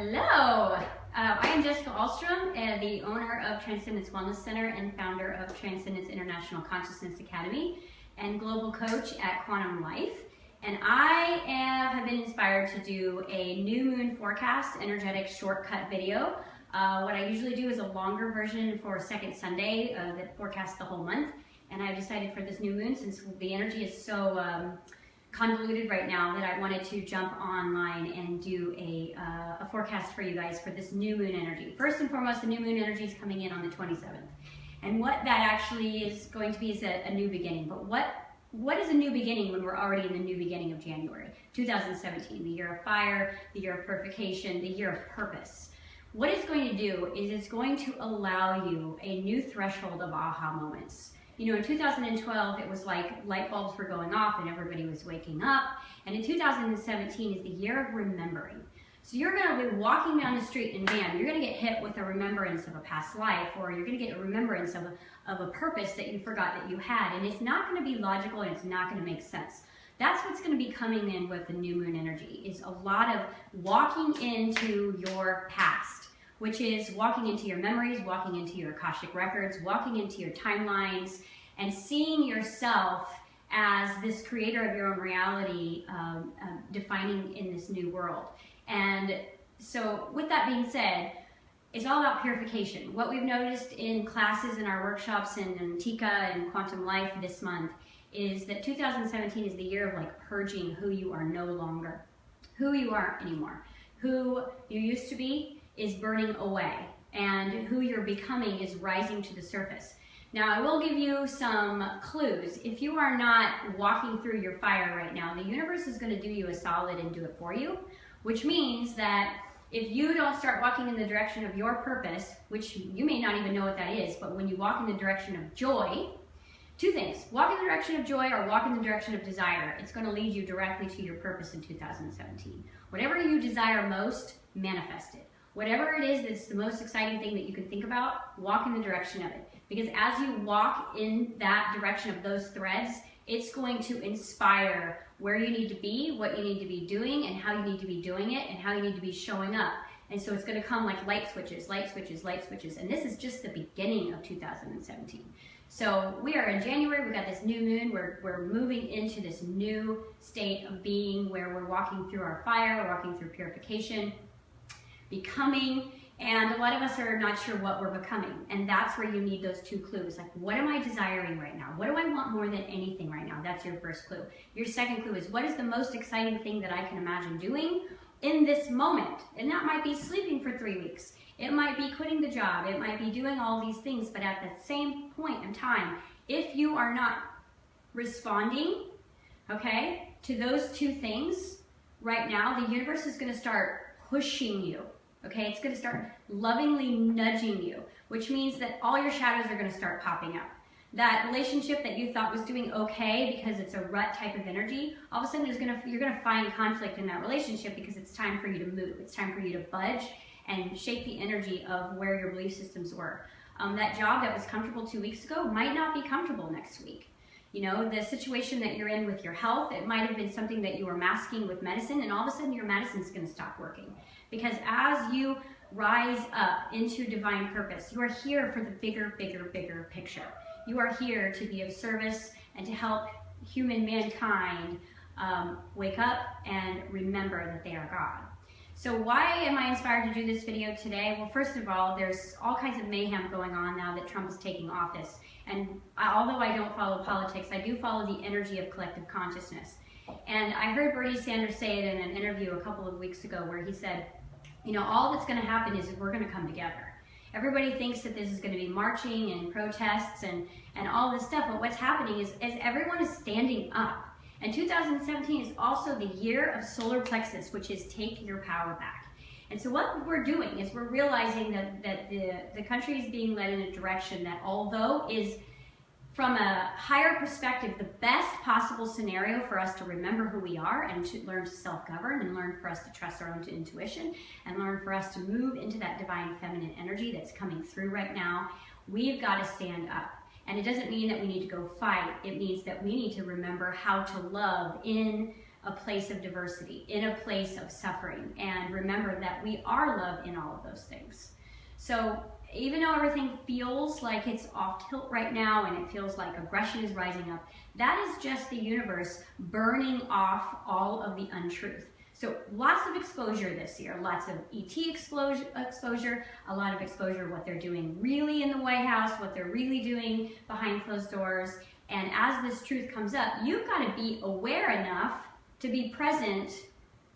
Hello, I am Jessica Alstrom, the owner of Transcendence Wellness Center and founder of Transcendence International Consciousness Academy and global coach at Quantum Life. And I have been inspired to do a new moon forecast energetic shortcut video. What I usually do is a longer version for second Sunday that forecasts the whole month. And I decided for this new moon, since the energy is so convoluted right now, that I wanted to jump online and do a forecast for you guys for this new moon energy. First and foremost, the new moon energy is coming in on the 27th. And what that actually is going to be is a new beginning. But what is a new beginning when we're already in the new beginning of January 2017, the year of fire, the year of purification, the year of purpose? What it's going to do is it's going to allow you a new threshold of aha moments. You know, in 2012, it was like light bulbs were going off and everybody was waking up. And in 2017 is the year of remembering. So you're going to be walking down the street and bam, you're going to get hit with a remembrance of a past life, or you're going to get a remembrance of a purpose that you forgot that you had. And it's not going to be logical and it's not going to make sense. That's what's going to be coming in with the new moon energy, is a lot of walking into your past, which is walking into your memories, walking into your Akashic records, walking into your timelines, and seeing yourself as this creator of your own reality, defining in this new world. And so with that being said, it's all about purification. What we've noticed in classes, in our workshops, in TICA and Quantum Life this month, is that 2017 is the year of like purging who you are no longer, who you aren't anymore. Who you used to be is burning away, and who you're becoming is rising to the surface. Now, I will give you some clues. If you are not walking through your fire right now, the universe is going to do you a solid and do it for you, which means that if you don't start walking in the direction of your purpose, which you may not even know what that is, but when you walk in the direction of joy, two things: walk in the direction of joy or walk in the direction of desire. It's going to lead you directly to your purpose in 2017. Whatever you desire most, manifest it. Whatever it is that's the most exciting thing that you can think about, walk in the direction of it. Because as you walk in that direction of those threads, it's going to inspire where you need to be, what you need to be doing, and how you need to be doing it, and how you need to be showing up. And so it's going to come like light switches, light switches, light switches. And this is just the beginning of 2017. So we are in January, we've got this new moon, we're moving into this new state of being where we're walking through our fire, we're walking through purification, becoming, and a lot of us are not sure what we're becoming. And that's where you need those two clues. Like, what am I desiring right now? What do I want more than anything right now? That's your first clue. Your second clue is, what is the most exciting thing that I can imagine doing in this moment? And that might be sleeping for 3 weeks. It might be quitting the job. It might be doing all these things. But at the same point in time, if you are not responding, okay, to those two things right now, the universe is going to start pushing you. Okay, it's going to start lovingly nudging you, which means that all your shadows are going to start popping up. That relationship that you thought was doing okay because it's a rut type of energy, all of a sudden you're going to find conflict in that relationship because it's time for you to move. It's time for you to budge and shape the energy of where your belief systems were. That job that was comfortable 2 weeks ago might not be comfortable next week. You know, the situation that you're in with your health, it might have been something that you were masking with medicine, and all of a sudden your medicine's going to stop working. Because as you rise up into divine purpose, you are here for the bigger, bigger, bigger picture. You are here to be of service and to help human mankind wake up and remember that they are God. So why am I inspired to do this video today? Well, first of all, there's all kinds of mayhem going on now that Trump is taking office. And although I don't follow politics, I do follow the energy of collective consciousness. And I heard Bernie Sanders say it in an interview a couple of weeks ago where he said, you know, all that's going to happen is we're going to come together. Everybody thinks that this is going to be marching and protests and all this stuff, but what's happening is everyone is standing up. And 2017 is also the year of solar plexus, which is take your power back. And so what we're doing is we're realizing that the country is being led in a direction that, although is from a higher perspective, the best possible scenario for us to remember who we are and to learn to self-govern and learn for us to trust our own intuition and learn for us to move into that divine feminine energy that's coming through right now, we've got to stand up. And it doesn't mean that we need to go fight. It means that we need to remember how to love in a place of diversity, in a place of suffering, and remember that we are love in all of those things. So even though everything feels like it's off tilt right now and it feels like aggression is rising up, that is just the universe burning off all of the untruth. So lots of exposure this year, lots of ET exposure, a lot of exposure of what they're doing really in the White House, what they're really doing behind closed doors. And as this truth comes up, you've got to be aware enough to be present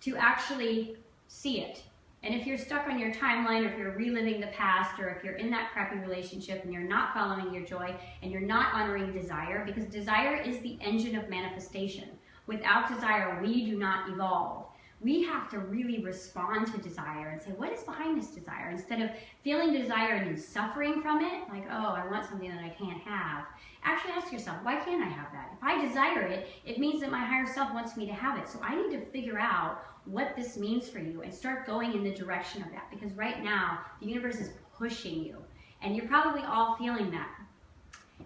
to actually see it. And if you're stuck on your timeline, or if you're reliving the past, or if you're in that crappy relationship and you're not following your joy and you're not honoring desire, because desire is the engine of manifestation. Without desire, we do not evolve. We have to really respond to desire and say, what is behind this desire? Instead of feeling desire and then suffering from it, like, oh, I want something that I can't have. Actually ask yourself, why can't I have that? If I desire it, it means that my higher self wants me to have it. So I need to figure out what this means for you and start going in the direction of that. Because right now, the universe is pushing you. And you're probably all feeling that.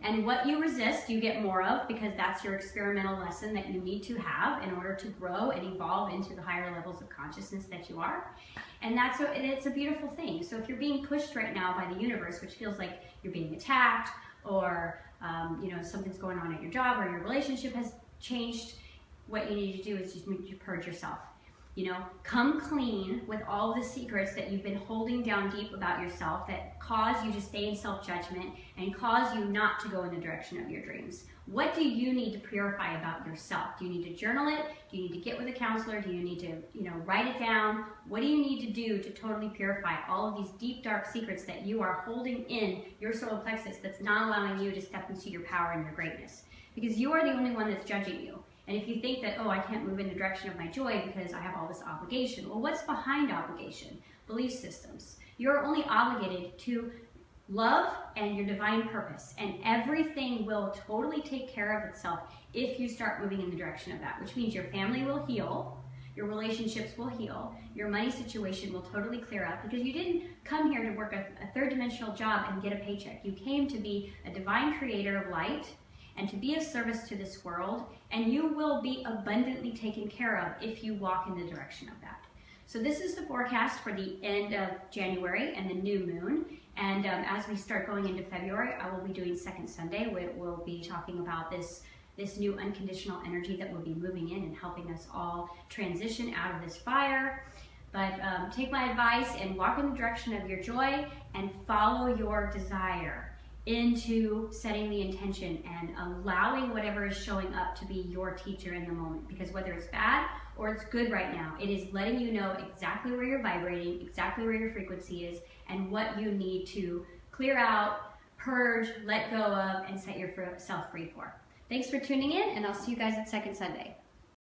And what you resist, you get more of, because that's your experimental lesson that you need to have in order to grow and evolve into the higher levels of consciousness that you are. And it's a beautiful thing. So if you're being pushed right now by the universe, which feels like you're being attacked, or something's going on at your job, or your relationship has changed, what you need to do is just need to purge yourself. Come clean with all the secrets that you've been holding down deep about yourself that cause you to stay in self-judgment and cause you not to go in the direction of your dreams. What do you need to purify about yourself? Do you need to journal it? Do you need to get with a counselor? Do you need to, write it down? What do you need to do to totally purify all of these deep, dark secrets that you are holding in your solar plexus that's not allowing you to step into your power and your greatness? Because you are the only one that's judging you. And if you think that, oh, I can't move in the direction of my joy because I have all this obligation. Well, what's behind obligation? Belief systems. You're only obligated to love and your divine purpose. And everything will totally take care of itself if you start moving in the direction of that, which means your family will heal, your relationships will heal, your money situation will totally clear up, because you didn't come here to work a third dimensional job and get a paycheck. You came to be a divine creator of light and to be of service to this world, and you will be abundantly taken care of if you walk in the direction of that. So this is the forecast for the end of January and the new moon. And as we start going into February, I will be doing Second Sunday. We'll be talking about this new unconditional energy that will be moving in and helping us all transition out of this fire. But take my advice and walk in the direction of your joy and follow your desire into setting the intention and allowing whatever is showing up to be your teacher in the moment. Because whether it's bad or it's good right now, it is letting you know exactly where you're vibrating, exactly where your frequency is, and what you need to clear out, purge, let go of, and set yourself free for. Thanks for tuning in, and I'll see you guys at Second Sunday.